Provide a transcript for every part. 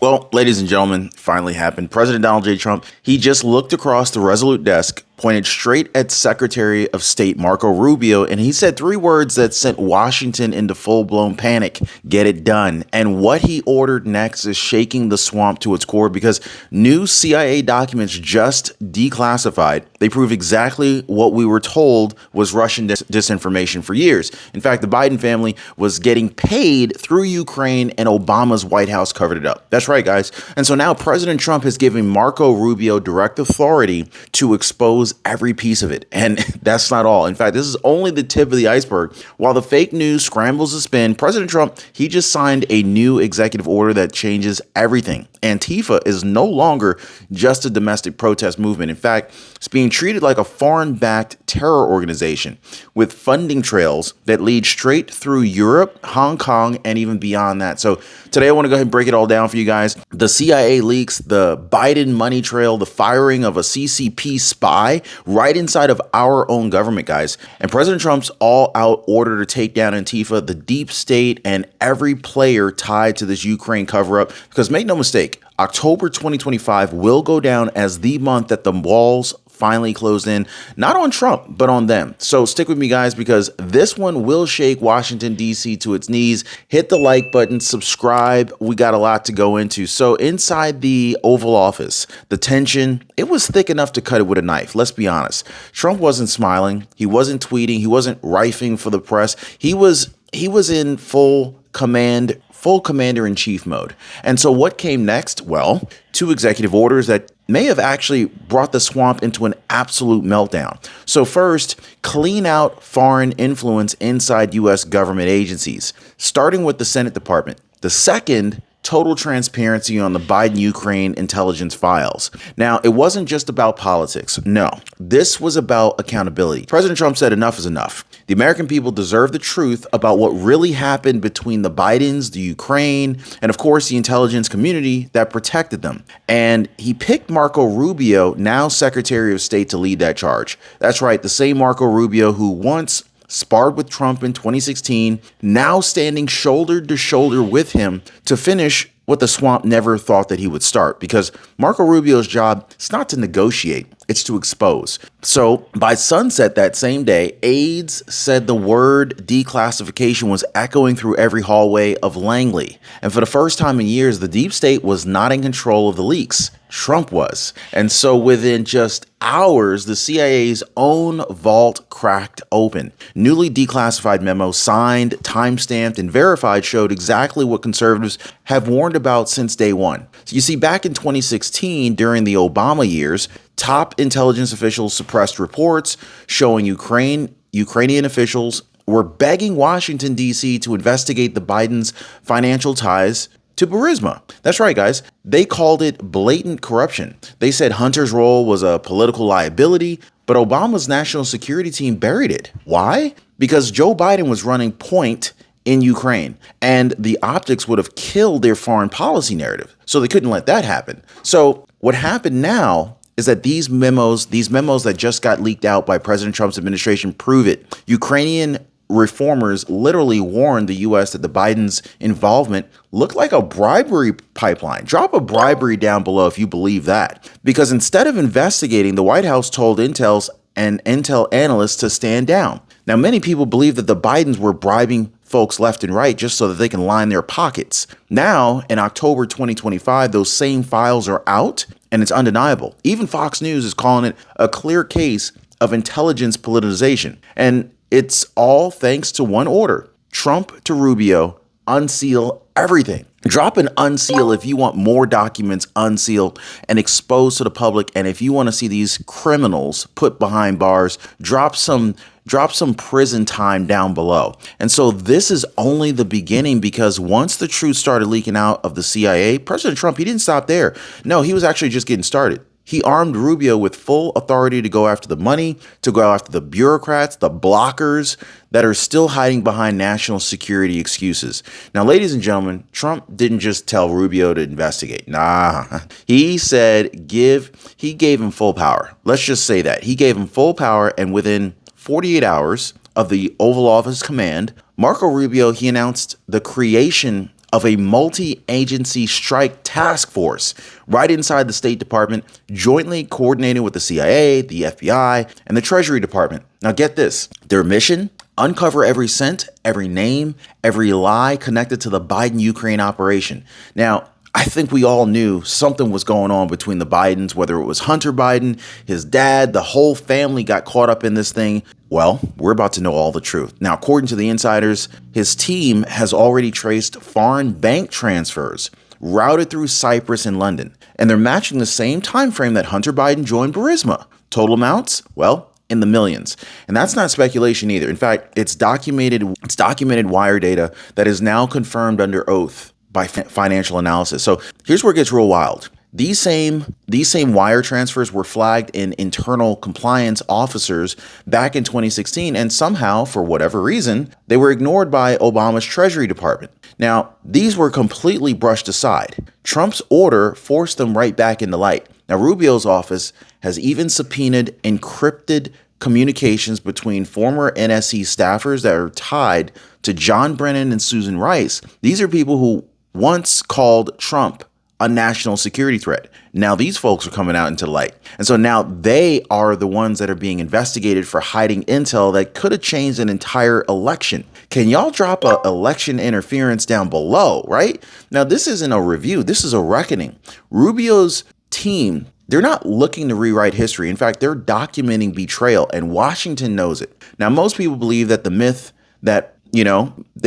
Well, ladies and gentlemen, finally happened. President Donald J. Trump, he just looked across the Resolute desk, pointed straight at Secretary of State Marco Rubio, and he said three words that sent Washington into full-blown panic: get it done. And what he ordered next is shaking the swamp to its core, because new CIA documents just declassified. They prove exactly what we were told was Russian disinformation for years. In fact, the Biden family was getting paid through Ukraine, and Obama's White House covered it up. That's right, guys. And so now President Trump has given Marco Rubio direct authority to expose every piece of it. And that's not all. In fact, this is only the tip of the iceberg. While the fake news scrambles to spin, President Trump, he just signed a new executive order that changes everything. Antifa is no longer just a domestic protest movement. In fact, it's being treated like a foreign-backed terror organization with funding trails that lead straight through Europe, Hong Kong, and even beyond that. So today I want to go ahead and break it all down for you guys. The CIA leaks, the Biden money trail, the firing of a CCP spy right inside of our own government, guys. And President Trump's all-out order to take down Antifa, the deep state, and every player tied to this Ukraine cover-up. Because make no mistake, October 2025 will go down as the month that the walls finally closed in, not on Trump, but on them. So stick with me, guys, because this one will shake Washington, D.C. to its knees. Hit the like button, subscribe. We got a lot to go into. So inside the Oval Office, the tension, it was thick enough to cut it with a knife. Let's be honest. Trump wasn't smiling. He wasn't tweeting. He wasn't rifing for the press. He was in full commander-in-chief mode. And so what came next? Well, two executive orders that may have actually brought the swamp into an absolute meltdown. So first, clean out foreign influence inside U.S. government agencies, starting with the Senate Department. The second, total transparency on the Biden-Ukraine intelligence files. Now, it wasn't just about politics. No, this was about accountability. President Trump said enough is enough. The American people deserve the truth about what really happened between the Bidens, the Ukraine, and of course the intelligence community that protected them. And he picked Marco Rubio, now Secretary of State, to lead that charge. That's right, the same Marco Rubio who once sparred with Trump in 2016, now standing shoulder to shoulder with him to finish what the swamp never thought that he would start. Because Marco Rubio's job is not to negotiate, it's to expose. So by sunset that same day, aides said the word declassification was echoing through every hallway of Langley. And for the first time in years, the deep state was not in control of the leaks. Trump was. And so within just hours, the CIA's own vault cracked open. Newly declassified memos, signed, time-stamped, and verified, showed exactly what conservatives have warned about since day one. So you see, back in 2016, during the Obama years, top intelligence officials suppressed reports showing Ukrainian officials were begging Washington, D.C. to investigate the Bidens' financial ties to Burisma. That's right, guys. They called it blatant corruption. They said Hunter's role was a political liability, but Obama's national security team buried it. Why? Because Joe Biden was running point in Ukraine, and the optics would have killed their foreign policy narrative. So they couldn't let that happen. So what happened now is that these memos that just got leaked out by President Trump's administration prove it. Ukrainian reformers literally warned the U.S. that the Biden's involvement looked like a bribery pipeline. Drop a bribery down below if you believe that. Because instead of investigating, the White House told Intel analysts to stand down. Now, many people believe that the Bidens were bribing folks left and right just so that they can line their pockets. Now, in October 2025, those same files are out, and it's undeniable. Even Fox News is calling it a clear case of intelligence politicization. And it's all thanks to one order: Trump to Rubio, unseal everything. Drop an unseal if you want more documents unsealed and exposed to the public. And if you want to see these criminals put behind bars, drop some prison time down below. And so this is only the beginning, because once the truth started leaking out of the CIA, President Trump, he didn't stop there. No, he was actually just getting started. He armed Rubio with full authority to go after the money, to go after the bureaucrats, the blockers that are still hiding behind national security excuses. Now, ladies and gentlemen, Trump didn't just tell Rubio to investigate. Nah, he said he gave him full power. Let's just say that. He gave him full power, and within 48 hours of the Oval Office command, Marco Rubio, he announced the creation of a multi-agency strike task force right inside the State Department, jointly coordinated with the CIA, the FBI, and the Treasury Department. Now get this, their mission: uncover every scent, every name, every lie connected to the Biden-Ukraine operation. Now, I think we all knew something was going on between the Bidens, whether it was Hunter Biden, his dad, the whole family got caught up in this thing. Well, we're about to know all the truth. Now, according to the insiders, his team has already traced foreign bank transfers routed through Cyprus and London, and they're matching the same time frame that Hunter Biden joined Burisma. Total amounts? Well, in the millions. And that's not speculation either. In fact, it's documented wire data that is now confirmed under oath by financial analysis. So here's where it gets real wild. These same wire transfers were flagged in internal compliance officers back in 2016, and somehow, for whatever reason, they were ignored by Obama's Treasury Department. Now, these were completely brushed aside. Trump's order forced them right back into light. Now, Rubio's office has even subpoenaed encrypted communications between former NSC staffers that are tied to John Brennan and Susan Rice. These are people who once called Trump a national security threat. Now these folks are coming out into the light. And so now they are the ones that are being investigated for hiding intel that could have changed an entire election. Can y'all drop a election interference down below, right? Now this isn't a review. This is a reckoning. Rubio's team, they're not looking to rewrite history. In fact, they're documenting betrayal, and Washington knows it. Now, most people believe that they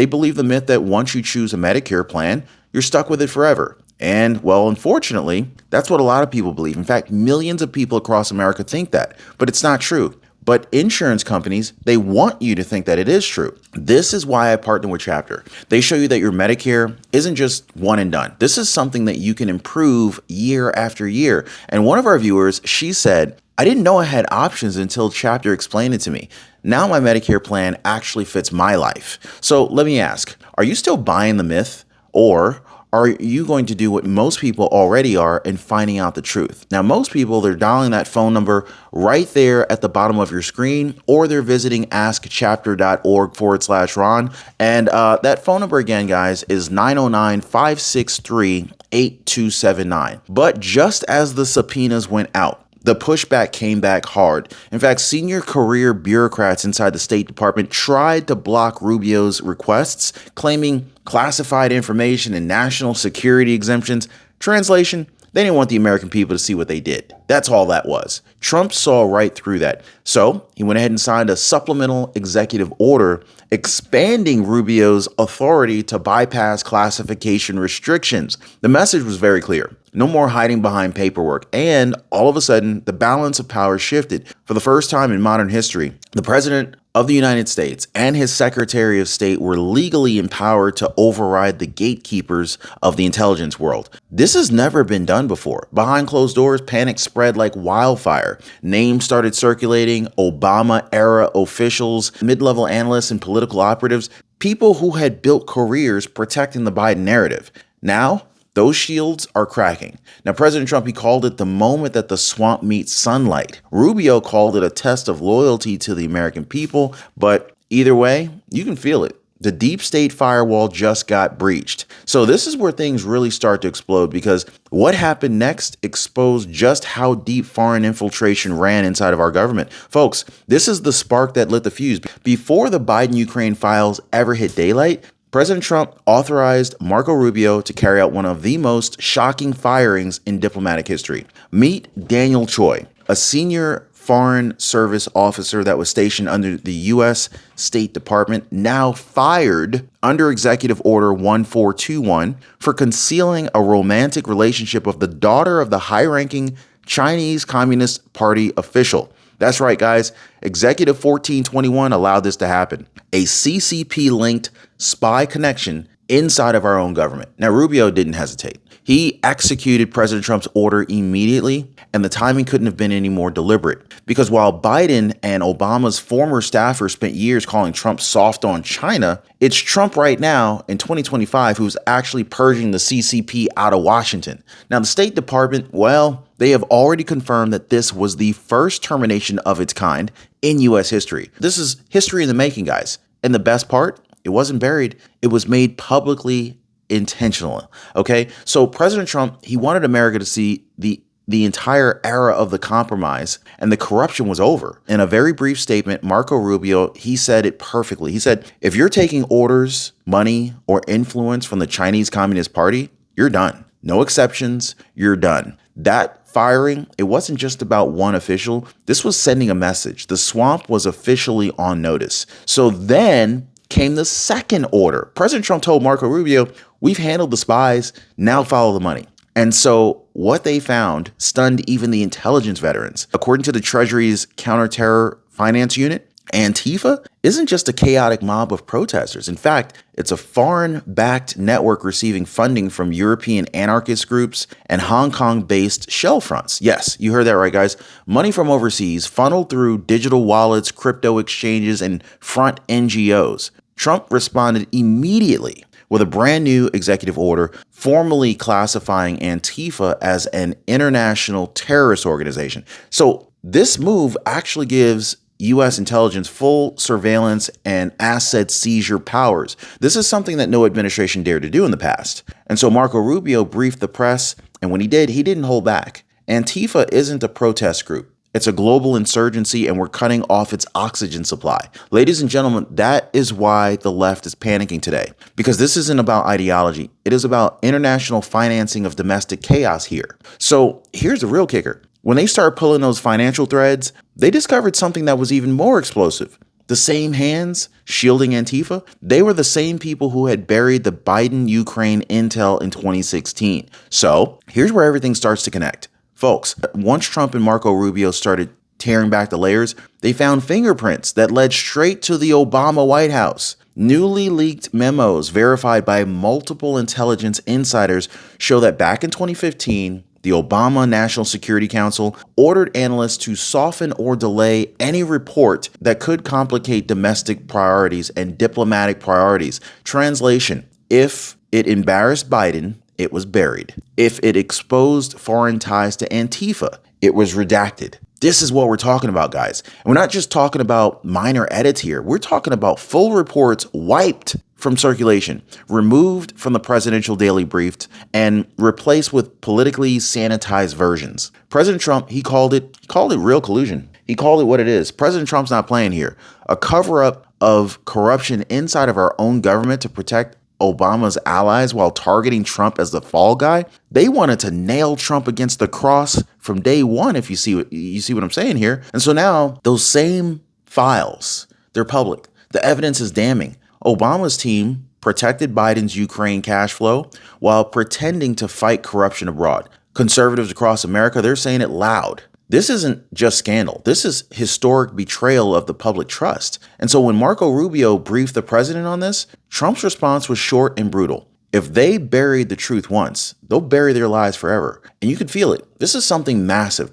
believe the myth that once you choose a Medicare plan, you're stuck with it forever. And, well, unfortunately, that's what a lot of people believe. In fact, millions of people across America think that, but it's not true. But insurance companies, they want you to think that it is true. This is why I partner with Chapter. They show you that your Medicare isn't just one and done. This is something that you can improve year after year. And one of our viewers, she said, I didn't know I had options until Chapter explained it to me. Now my Medicare plan actually fits my life. So let me ask, are you still buying the myth, or are you going to do what most people already are and finding out the truth? Now, most people, they're dialing that phone number right there at the bottom of your screen, or they're visiting askchapter.org/Ron. And that phone number again, guys, is 909-563-8279. But just as the subpoenas went out, the pushback came back hard. In fact, senior career bureaucrats inside the State Department tried to block Rubio's requests, claiming classified information and national security exemptions. Translation, they didn't want the American people to see what they did. That's all that was. Trump saw right through that. So he went ahead and signed a supplemental executive order expanding Rubio's authority to bypass classification restrictions. The message was very clear. No more hiding behind paperwork. And all of a sudden, the balance of power shifted. For the first time in modern history, the president of the United States and his Secretary of State were legally empowered to override the gatekeepers of the intelligence world. This has never been done before. Behind closed doors, panic spread like wildfire. Names started circulating, Obama-era officials, mid-level analysts, and political operatives, people who had built careers protecting the Biden narrative. Now, those shields are cracking. Now, President Trump, he called it the moment that the swamp meets sunlight. Rubio called it a test of loyalty to the American people. But either way, you can feel it. The deep state firewall just got breached. So this is where things really start to explode, because what happened next exposed just how deep foreign infiltration ran inside of our government. Folks, this is the spark that lit the fuse. Before the Biden-Ukraine files ever hit daylight, President Trump authorized Marco Rubio to carry out one of the most shocking firings in diplomatic history. Meet Daniel Choi, a senior Foreign Service officer that was stationed under the U.S. State Department, now fired under Executive Order 1421 for concealing a romantic relationship of the daughter of the high-ranking Chinese Communist Party official. That's right, guys. Executive 1421 allowed this to happen. A CCP-linked spy connection inside of our own government. Now, Rubio didn't hesitate. He executed President Trump's order immediately, and the timing couldn't have been any more deliberate. Because while Biden and Obama's former staffers spent years calling Trump soft on China, it's Trump right now in 2025 who's actually purging the CCP out of Washington. Now, the State Department, well, they have already confirmed that this was the first termination of its kind in U.S. history. This is history in the making, guys. And the best part, it wasn't buried. It was made publicly intentional. Okay. So President Trump, he wanted America to see the entire era of the compromise and the corruption was over. In a very brief statement, Marco Rubio, he said it perfectly. He said, if you're taking orders, money, or influence from the Chinese Communist Party, you're done. No exceptions. You're done. That firing, it wasn't just about one official. This was sending a message. The swamp was officially on notice. So then came the second order. President Trump told Marco Rubio, we've handled the spies. Now follow the money. And so what they found stunned even the intelligence veterans. According to the Treasury's Counterterror Finance Unit, ANTIFA isn't just a chaotic mob of protesters. In fact, it's a foreign-backed network receiving funding from European anarchist groups and Hong Kong-based shell fronts. Yes, you heard that right, guys. Money from overseas funneled through digital wallets, crypto exchanges, and front NGOs. Trump responded immediately with a brand new executive order formally classifying Antifa as an international terrorist organization. So this move actually gives U.S. intelligence full surveillance and asset seizure powers. This is something that no administration dared to do in the past. And so Marco Rubio briefed the press, and when he didn't hold back. Antifa isn't a protest group. It's a global insurgency, and we're cutting off its oxygen supply. Ladies and gentlemen, that is why the left is panicking today, because this isn't about ideology. It is about international financing of domestic chaos here. So here's the real kicker. When they started pulling those financial threads, they discovered something that was even more explosive. The same hands shielding Antifa, they were the same people who had buried the Biden-Ukraine intel in 2016. So here's where everything starts to connect. Folks, once Trump and Marco Rubio started tearing back the layers, they found fingerprints that led straight to the Obama White House. Newly leaked memos verified by multiple intelligence insiders show that back in 2015, the Obama National Security Council ordered analysts to soften or delay any report that could complicate domestic priorities and diplomatic priorities. Translation: if it embarrassed Biden, it was buried. If it exposed foreign ties to Antifa, it was redacted. This is what we're talking about, guys. And we're not just talking about minor edits here. We're talking about full reports wiped from circulation, removed from the presidential daily brief, and replaced with politically sanitized versions. President Trump, he called it real collusion. He called it what it is. President Trump's not playing here. A cover-up of corruption inside of our own government to protect Obama's allies while targeting Trump as the fall guy. They wanted to nail Trump against the cross from day one, if you see what I'm saying here. And so now those same files, they're public. The evidence is damning. Obama's team protected Biden's Ukraine cash flow while pretending to fight corruption abroad. Conservatives across America, they're saying it loud. This isn't just scandal. This is historic betrayal of the public trust. And so when Marco Rubio briefed the president on this, Trump's response was short and brutal. If they buried the truth once, they'll bury their lies forever. And you could feel it. This is something massive.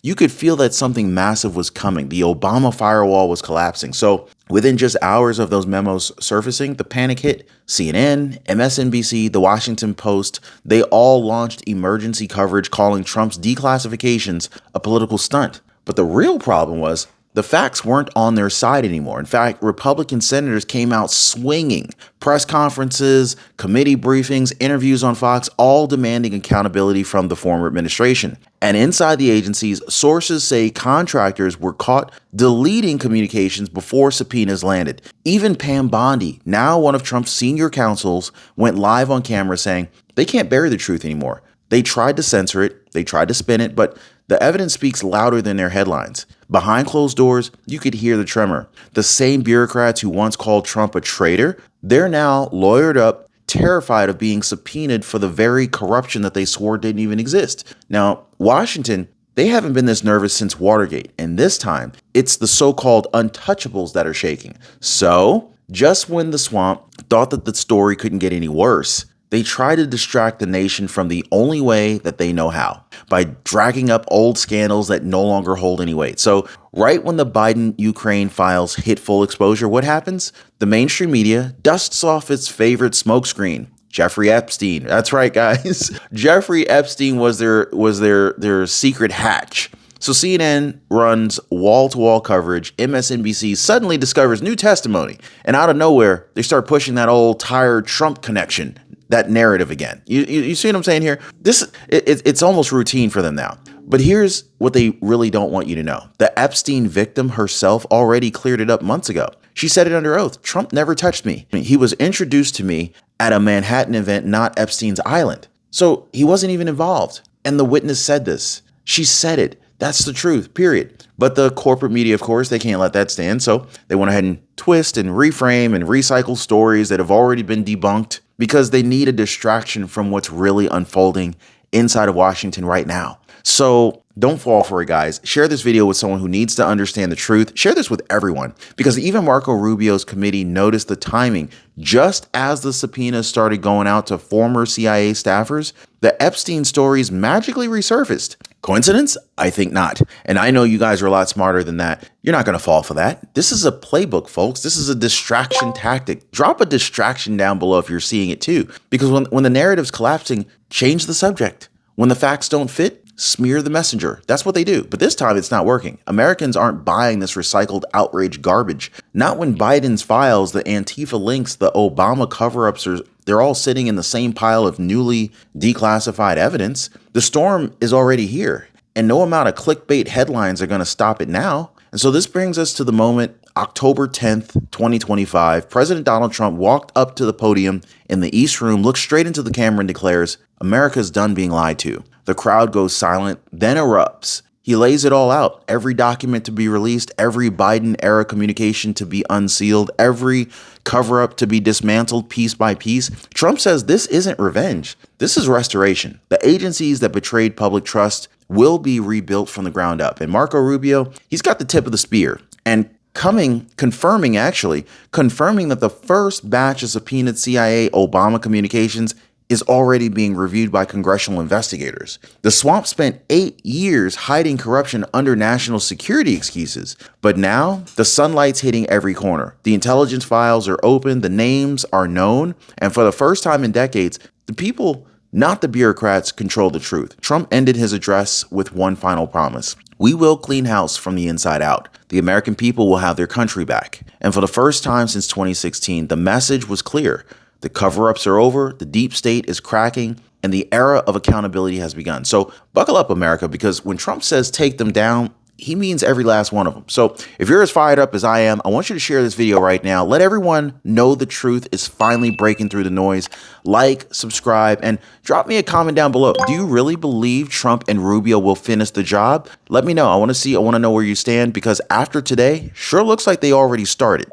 You could feel that something massive was coming. The Obama firewall was collapsing. So within just hours of those memos surfacing, the panic hit. CNN, MSNBC, The Washington Post, they all launched emergency coverage calling Trump's declassifications a political stunt. But the real problem was the facts weren't on their side anymore. In fact, Republican senators came out swinging. Press conferences, committee briefings, interviews on Fox, all demanding accountability from the former administration. And inside the agencies, sources say contractors were caught deleting communications before subpoenas landed. Even Pam Bondi, now one of Trump's senior counsels, went live on camera saying they can't bury the truth anymore. They tried to censor it, they tried to spin it, but the evidence speaks louder than their headlines. Behind closed doors, you could hear the tremor. The same bureaucrats who once called Trump a traitor, they're now lawyered up, terrified of being subpoenaed for the very corruption that they swore didn't even exist. Now, Washington, they haven't been this nervous since Watergate, and this time, it's the so-called untouchables that are shaking. So, just when the swamp thought that the story couldn't get any worse, they try to distract the nation from the only way that they know how, by dragging up old scandals that no longer hold any weight. So right when the Biden-Ukraine files hit full exposure, what happens? The mainstream media dusts off its favorite smokescreen, Jeffrey Epstein. That's right, guys. Jeffrey Epstein was their secret hatch. So CNN runs wall-to-wall coverage. MSNBC suddenly discovers new testimony. And out of nowhere, they start pushing that old tired Trump connection. that narrative again. You see what I'm saying here? It's almost routine for them now. But here's what they really don't want you to know. The Epstein victim herself already cleared it up months ago. She said it under oath. Trump never touched me. He was introduced to me at a Manhattan event, not Epstein's Island. So he wasn't even involved. And the witness said this. She said it. That's the truth, period. But the corporate media, of course, they can't let that stand. So they went ahead and twist and reframe and recycle stories that have already been debunked because they need a distraction from what's really unfolding inside of Washington right now. So don't fall for it, guys. Share this video with someone who needs to understand the truth. Share this with everyone, because even Marco Rubio's committee noticed the timing. Just as the subpoenas started going out to former CIA staffers, the Epstein stories magically resurfaced. Coincidence? I think not. And I know you guys are a lot smarter than that. You're not going to fall for that. This is a playbook, folks. This is a distraction tactic. Drop a distraction down below if you're seeing it too, because when the narrative's collapsing, change the subject. When the facts don't fit, smear the messenger. That's what they do. But this time it's not working. Americans aren't buying this recycled outrage garbage. Not when Biden's files, the Antifa links, the Obama cover-ups, they're all sitting in the same pile of newly declassified evidence. The storm is already here, and no amount of clickbait headlines are going to stop it now. And so this brings us to the moment, October 10th, 2025. President Donald Trump walked up to the podium in the East Room, looks straight into the camera and declares, "America's done being lied to." The crowd goes silent, then erupts. He lays it all out. Every document to be released, every Biden-era communication to be unsealed, every cover-up to be dismantled piece by piece. Trump says this isn't revenge. This is restoration. The agencies that betrayed public trust will be rebuilt from the ground up. And Marco Rubio, he's got the tip of the spear. And confirming that the first batch of subpoenaed CIA Obama communications is already being reviewed by congressional investigators. The swamp spent 8 years hiding corruption under national security excuses, but now the sunlight's hitting every corner. The intelligence files are open, the names are known, and for the first time in decades, the people, not the bureaucrats, control the truth. Trump ended his address with one final promise. We will clean house from the inside out. The American people will have their country back. And for the first time since 2016, the message was clear. The cover-ups are over, the deep state is cracking, and the era of accountability has begun. So buckle up, America, because when Trump says take them down, he means every last one of them. So if you're as fired up as I am, I want you to share this video right now. Let everyone know the truth is finally breaking through the noise. Like, subscribe, and drop me a comment down below. Do you really believe Trump and Rubio will finish the job? Let me know. I want to know where you stand, because after today, sure looks like they already started.